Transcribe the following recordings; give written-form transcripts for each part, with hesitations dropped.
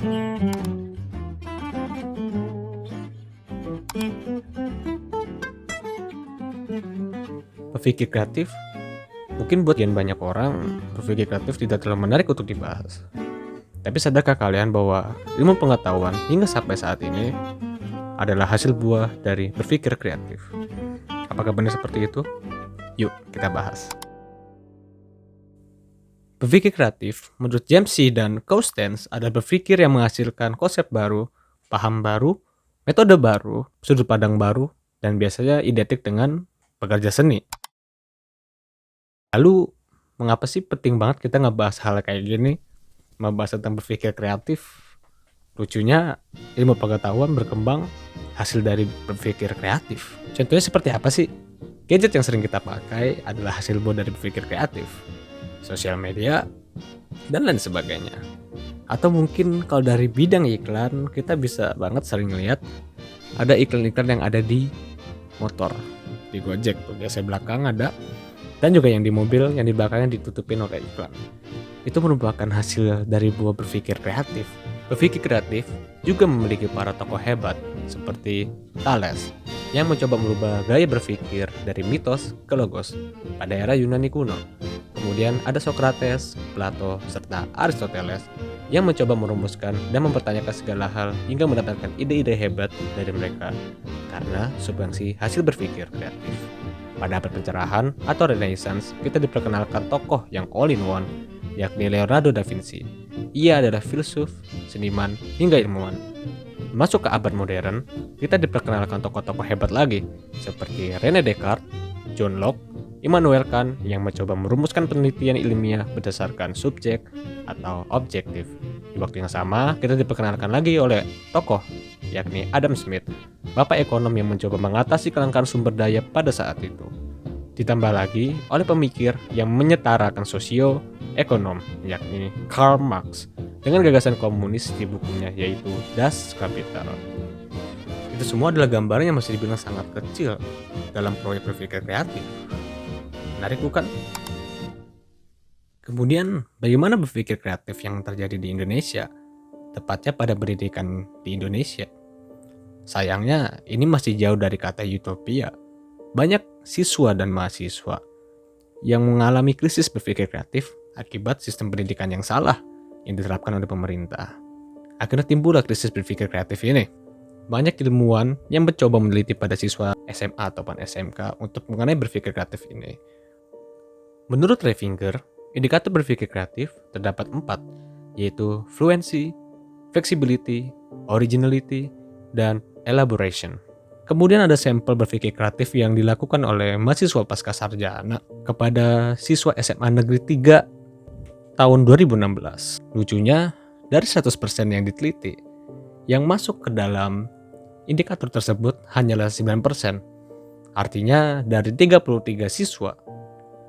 Berpikir kreatif mungkin buat banyak orang, berpikir kreatif tidak terlalu menarik untuk dibahas. Tapi sadarkah kalian bahwa ilmu pengetahuan hingga sampai saat ini adalah hasil buah dari berpikir kreatif? Apakah benar seperti itu? Yuk kita bahas. Berpikir kreatif menurut James C. dan Cousins adalah berpikir yang menghasilkan konsep baru, paham baru, metode baru, sudut pandang baru, dan biasanya identik dengan pekerja seni. Lalu, mengapa sih penting banget kita ngebahas hal kayak gini? Membahas tentang berpikir kreatif? Lucunya, ilmu pengetahuan berkembang hasil dari berpikir kreatif. Contohnya seperti apa sih? Gadget yang sering kita pakai adalah hasil buah dari berpikir kreatif. Sosial media, dan lain sebagainya. Atau mungkin kalau dari bidang iklan, kita bisa banget sering lihat ada iklan-iklan yang ada di motor, di Gojek tuh biasanya belakang ada, dan juga yang di mobil yang di belakangnya ditutupin oleh iklan. Itu merupakan hasil dari buah berpikir kreatif. Berpikir kreatif juga memiliki para tokoh hebat seperti Thales yang mencoba merubah gaya berpikir dari mitos ke logos pada era Yunani kuno. Kemudian ada Socrates, Plato, serta Aristoteles yang mencoba merumuskan dan mempertanyakan segala hal hingga mendapatkan ide-ide hebat dari mereka karena sumbangsi hasil berpikir kreatif. Pada abad pencerahan atau Renaissance, kita diperkenalkan tokoh yang all in one, yakni Leonardo da Vinci. Ia adalah filsuf, seniman, hingga ilmuwan. Masuk ke abad modern, kita diperkenalkan tokoh-tokoh hebat lagi, seperti René Descartes, John Locke, Immanuel Kant yang mencoba merumuskan penelitian ilmiah berdasarkan subjek atau objektif. Di waktu yang sama, kita diperkenalkan lagi oleh tokoh, yakni Adam Smith, bapak ekonom yang mencoba mengatasi kelangkaan sumber daya pada saat itu. Ditambah lagi oleh pemikir yang menyetarakan sosio-ekonom, yakni Karl Marx, dengan gagasan komunis di bukunya yaitu Das Kapital. Itu semua adalah gambaran yang masih dibilang sangat kecil dalam proyek berpikir kreatif. Menarik bukan? Kemudian, bagaimana berpikir kreatif yang terjadi di Indonesia? Tepatnya pada pendidikan di Indonesia. Sayangnya, ini masih jauh dari kata utopia. Banyak siswa dan mahasiswa yang mengalami krisis berpikir kreatif akibat sistem pendidikan yang salah yang diterapkan oleh pemerintah. Akhirnya timbullah krisis berpikir kreatif ini. Banyak ilmuwan yang mencoba meneliti pada siswa SMA ataupun SMK untuk mengenai berpikir kreatif ini. Menurut Revinger, indikator berpikir kreatif terdapat 4, yaitu fluency, flexibility, originality, dan elaboration. Kemudian ada sampel berpikir kreatif yang dilakukan oleh mahasiswa pasca sarjana kepada siswa SMA Negeri 3 tahun 2016. Lucunya, dari 100% yang diteliti, yang masuk ke dalam indikator tersebut hanyalah 9%. Artinya dari 33 siswa,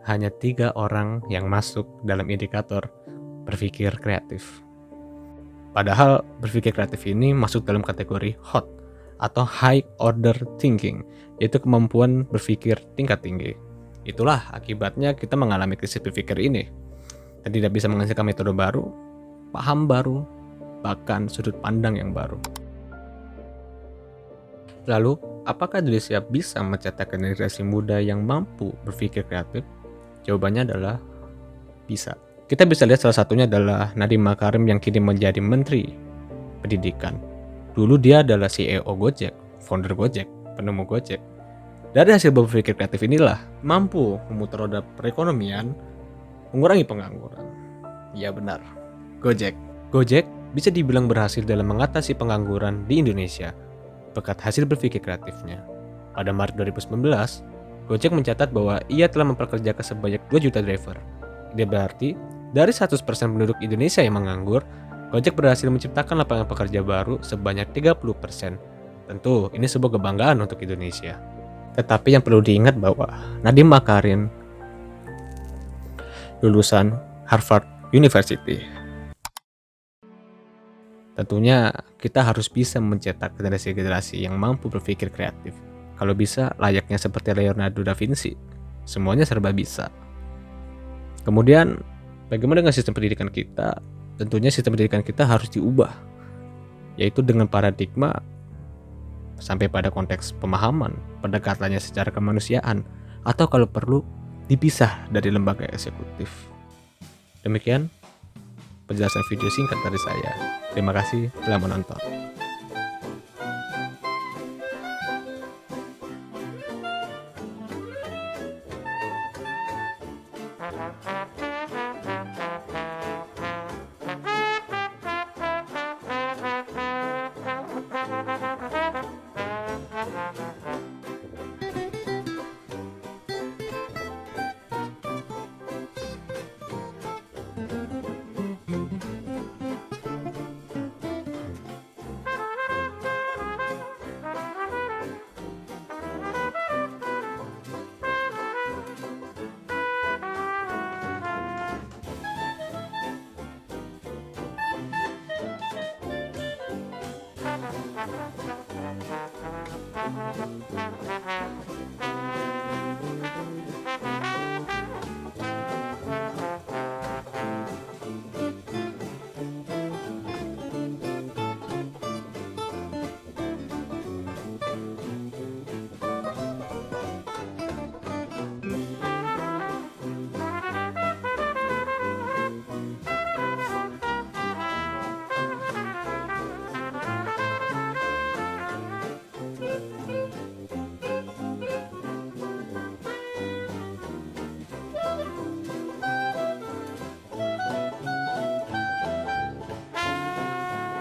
hanya 3 orang yang masuk dalam indikator berpikir kreatif. Padahal berpikir kreatif ini masuk dalam kategori HOT atau High Order Thinking, yaitu kemampuan berpikir tingkat tinggi. Itulah akibatnya kita mengalami krisis berpikir ini dan tidak bisa menghasilkan metode baru, paham baru, bahkan sudut pandang yang baru. Lalu, apakah Indonesia bisa mencetak generasi muda yang mampu berpikir kreatif? Jawabannya adalah bisa. Kita bisa lihat salah satunya adalah Nadiem Makarim yang kini menjadi Menteri Pendidikan. Dulu dia adalah CEO Gojek, founder Gojek, penemu Gojek. Dari hasil berpikir kreatif inilah mampu memutar roda perekonomian, mengurangi pengangguran. Ya benar, Gojek. Gojek bisa dibilang berhasil dalam mengatasi pengangguran di Indonesia berkat hasil berpikir kreatifnya. Pada Maret 2019, Gojek mencatat bahwa ia telah mempekerjakan sebanyak 2 juta driver. Ini berarti, dari 100% penduduk Indonesia yang menganggur, Gojek berhasil menciptakan lapangan pekerja baru sebanyak 30%. Tentu, ini sebuah kebanggaan untuk Indonesia. Tetapi yang perlu diingat bahwa Nadiem Makarim lulusan Harvard University. Tentunya, kita harus bisa mencetak generasi-generasi yang mampu berpikir kreatif. Kalau bisa, layaknya seperti Leonardo da Vinci. Semuanya serba bisa. Kemudian, bagaimana dengan sistem pendidikan kita? Tentunya sistem pendidikan kita harus diubah. yaitu dengan paradigma sampai pada konteks pemahaman, pendekatannya secara kemanusiaan, atau kalau perlu dipisah dari lembaga eksekutif. Demikian penjelasan video singkat dari saya. Terima kasih telah menonton.